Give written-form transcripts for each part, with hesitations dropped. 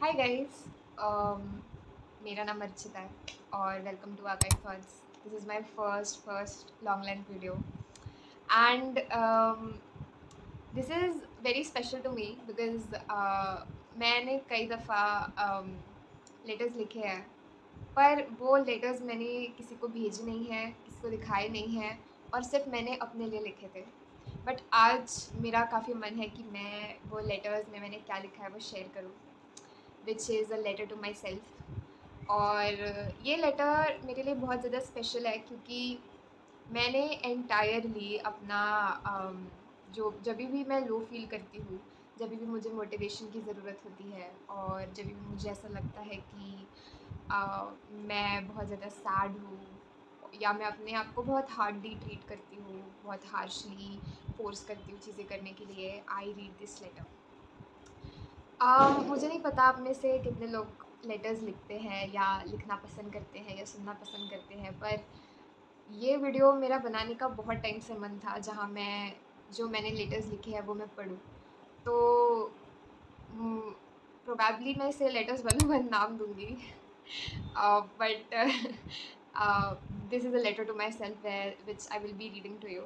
Hi guys, मेरा नाम अर्चिता है और welcome to Archive Thoughts. This is my first long length video and this is very special to me because मैंने कई दफ़ा लेटर्स लिखे हैं, पर वो लेटर्स मैंने किसी को भेजे नहीं हैं, किसी को दिखाए नहीं हैं और सिर्फ मैंने अपने लिए लिखे थे। बट आज मेरा काफ़ी मन है कि मैं वो लेटर्स में मैंने क्या लिखा है वो शेयर करूँ, which is a letter to myself. और ये लेटर मेरे लिए बहुत ज़्यादा स्पेशल है क्योंकि मैंने एंटायरली अपना जो जब भी मैं लो फील करती हूँ, जब भी मुझे मोटिवेशन की ज़रूरत होती है और जब भी मुझे ऐसा लगता है कि मैं बहुत ज़्यादा सैड हूँ या मैं अपने आप को बहुत हार्डली ट्रीट करती हूँ, बहुत हार्शली फोर्स करती हूँ चीज़ें करने के लिए, आई रीड दिस लेटर। मुझे नहीं पता आप में से कितने लोग लेटर्स लिखते हैं या लिखना पसंद करते हैं या सुनना पसंद करते हैं, पर ये वीडियो मेरा बनाने का बहुत टाइम से मन था जहाँ मैं जो मैंने लेटर्स लिखे हैं वो मैं पढूँ। तो प्रोबेबली मैं इसे लेटर्स 101 नाम दूँगी। But this is a letter to myself which I will be reading to you.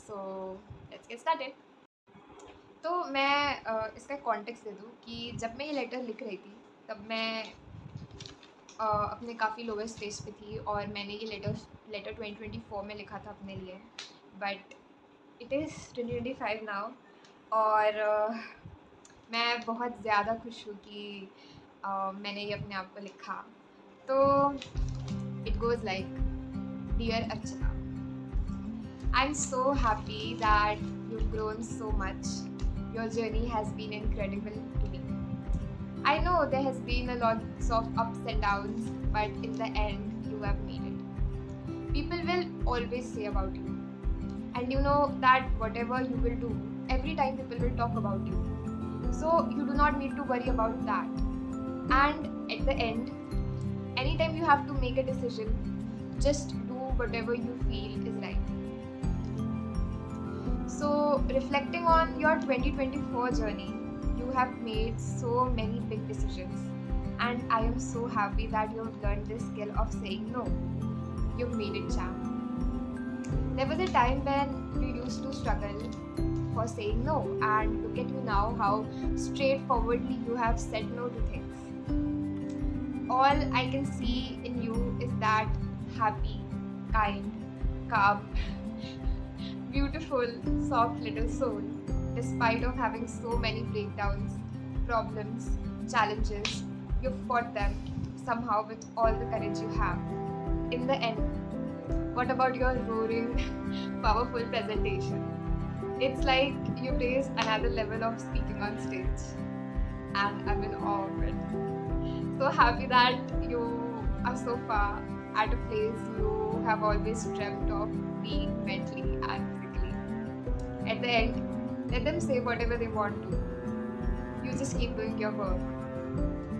So let's get started. तो मैं इसका कॉन्टेक्स्ट दे दूँ कि जब मैं ये लेटर लिख रही थी तब मैं अपने काफ़ी लोवेस्ट स्टेज पे थी और मैंने ये लेटर 2024 में लिखा था अपने लिए, बट इट इज़ 2025 नाउ। और मैं बहुत ज़्यादा खुश हूँ कि मैंने ये अपने आप को लिखा। तो it goes like, dear Archana, I'm so happy that you've grown so much. Your journey has been incredible to me. I know there has been a lot of ups and downs, but in the end, you have made it. People will always say about you. And you know that whatever you will do, every time people will talk about you. So you do not need to worry about that. And at the end, anytime you have to make a decision, just do whatever you feel is right. So, reflecting on your 2024 journey, you have made so many big decisions, and I am so happy that you have learned this skill of saying no. You've made it, champ. There was a time when you used to struggle for saying no, and look at you now, how straightforwardly you have said no to things. All I can see in you is that happy, kind, calm, beautiful, soft little soul, despite of having so many breakdowns, problems, challenges. You fought them somehow with all the courage you have. In the end, what about your roaring, powerful presentation? It's like you raised another level of speaking on stage, and I'm in awe of it. So happy that you are so far at a place you have always dreamt of being mentally and physically. At the end, let them say whatever they want to. You just keep doing your work.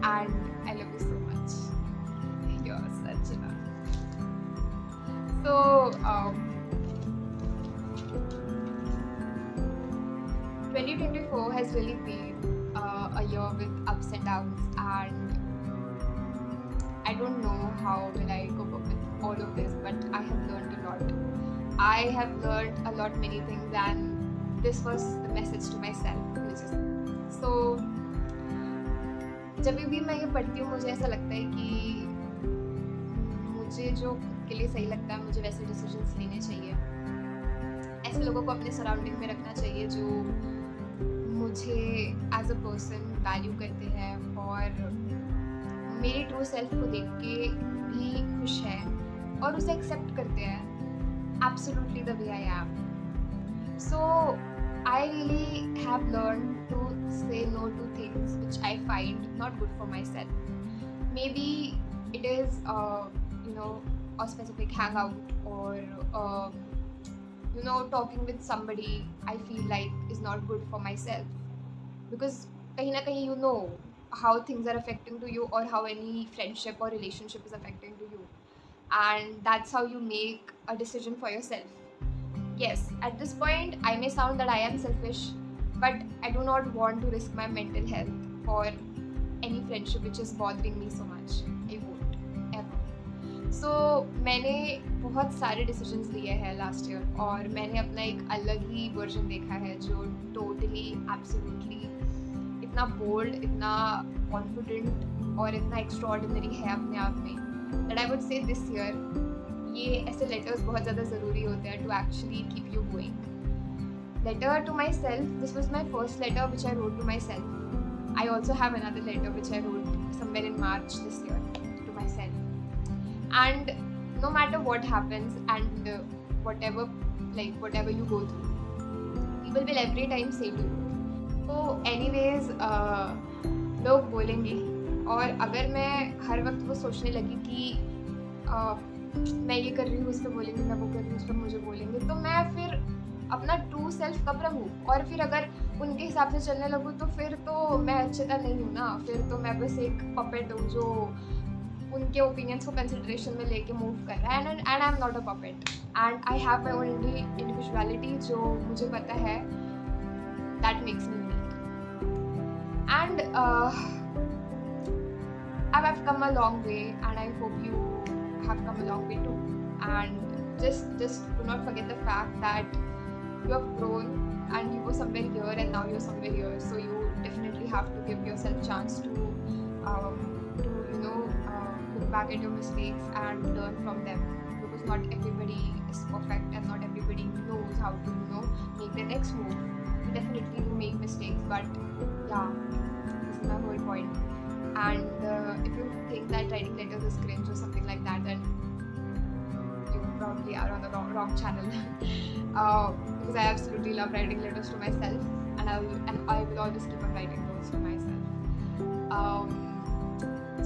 And I love you so much. You're such a love. So, 2024 has really been a year with ups and downs, and I don't know how will I cope up with all of this, but I have learned a lot. I have learned a lot many things, and this was the message to myself. So, जब भी मैं ये पढ़ती हूँ मुझे ऐसा लगता है कि मुझे जो खुद के लिए सही लगता है मुझे वैसे डिसीजंस लेने चाहिए। ऐसे लोगों को अपने सराउंडिंग में रखना चाहिए जो मुझे एज अ पर्सन वैल्यू करते हैं और मेरी ट्रू सेल्फ को देख के भी खुश हैं और उसे एक्सेप्ट करते हैं absolutely the way I am. So I really have learned to say no to things which I find not good for myself. Maybe it is a specific hangout or talking with somebody I feel like is not good for myself, because kahin na kahin you know how things are affecting to you or how any friendship or relationship is affecting to you, and that's how you make a decision for yourself. Yes, at this point I may sound that I am selfish, but I do not want to risk my mental health for any friendship which is bothering me so much. I won't ever. So मैंने बहुत सारे decisions लिए हैं last year और मैंने अपना एक अलग ही वर्जन देखा है जो टोटली एब्सोल्युटली इतना बोल्ड, इतना कॉन्फिडेंट और इतना एक्स्ट्राऑर्डिनरी है अपने आप में that I would say this year ये ऐसे लेटर्स बहुत ज़्यादा ज़रूरी होते हैं to actually keep you going. Letter to myself, this was my first letter which I wrote to myself. I also have another letter which I wrote somewhere in March this year to myself. And no matter what happens and whatever you go through, people will every time say to you. So anyways, लोग बोलेंगे और अगर मैं हर वक्त वो सोचने लगी कि मैं ये कर रही हूँ उस पर बोलेंगे, मैं वो कर रही हूँ उस पर मुझे बोलेंगे, तो मैं फिर अपना ट्रू सेल्फ कब रहूँ. और फिर अगर उनके हिसाब से चलने लगूँ तो फिर तो मैं अच्छेता नहीं हूँ ना. फिर तो मैं बस एक पपेट हूँ जो उनके ओपिनियंस को कंसिडरेशन में लेके मूव कर रहा है. And I am not a puppet and I have my own individuality जो मुझे पता है that makes me unique. And I have come a long way and I hope you have come a long way too. And just do not forget the fact that you have grown and you were somewhere here and now you're somewhere here, so you definitely have to give yourself chance to look back at your mistakes and learn from them, because not everybody is perfect and not everybody knows how to make the next move. You definitely do make mistakes, but yeah, this is my whole point. And if you think that writing letters is cringe or something like that, then probably are on the wrong channel. Because I absolutely love writing letters to myself, and I will always keep on writing those to myself.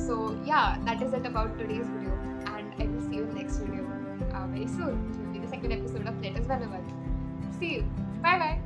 So yeah, that is it about today's video, and I will see you in the next video very soon. It will be the second episode of Letters by Vivad. See you. Bye bye.